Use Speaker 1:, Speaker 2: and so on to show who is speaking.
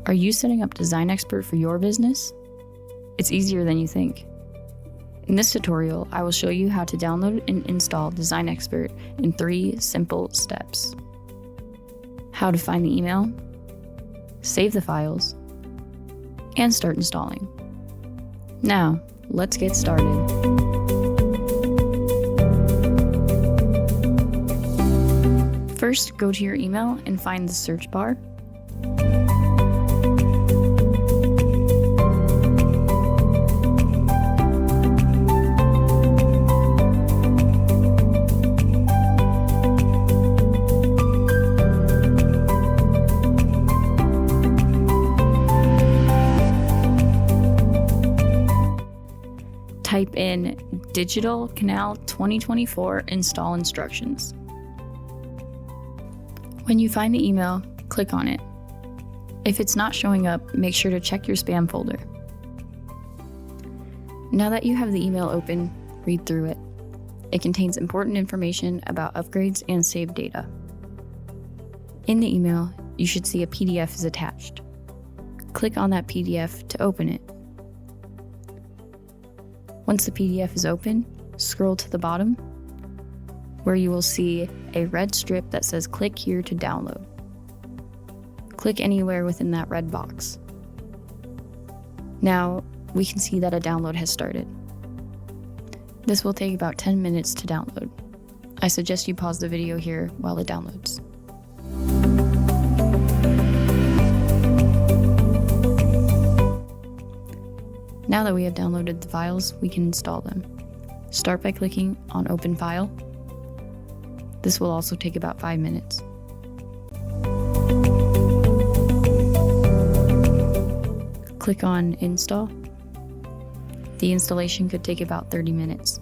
Speaker 1: Are you setting up Design Expert for your business? It's easier than you think. In this tutorial, I will show you how to download and install Design Expert in 3 simple steps. How to find the email, save the files, and start installing. Now, let's get started. First, go to your email and find the search bar. Type in Digital Canal 2024 install instructions. When you find the email, click on it. If it's not showing up, make sure to check your spam folder. Now that you have the email open, read through it. It contains important information about upgrades and saved data. In the email, you should see a PDF is attached. Click on that PDF to open it. Once the PDF is open, scroll to the bottom, where you will see a red strip that says click here to download. Click anywhere within that red box. Now, we can see that a download has started. This will take about 10 minutes to download. I suggest you pause the video here while it downloads. Now that we have downloaded the files, we can install them. Start by clicking on Open File. This will also take about 5 minutes. Click on Install. The installation could take about 30 minutes.